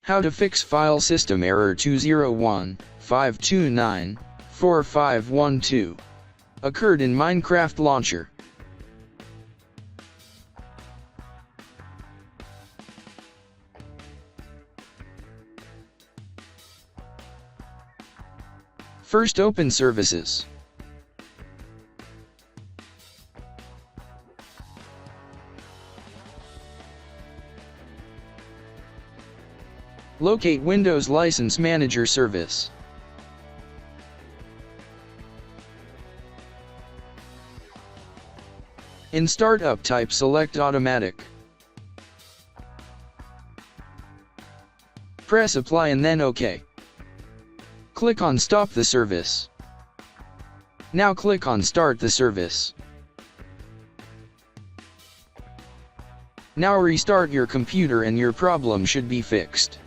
How to fix file system error 201-529-4512. Occurred in Minecraft Launcher. First, open Services. Locate Windows License Manager service. In Startup type, select Automatic. Press Apply and then OK. Click on Stop the service. Now click on Start the service. Now restart your computer and your problem should be fixed.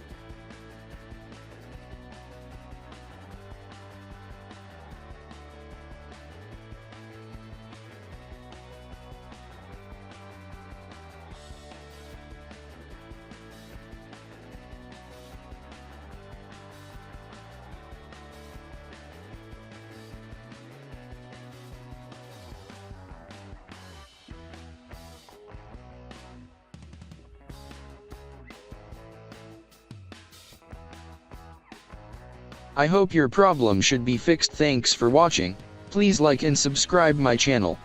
I hope your problem should be fixed. Thanks for watching. Please like and subscribe my channel.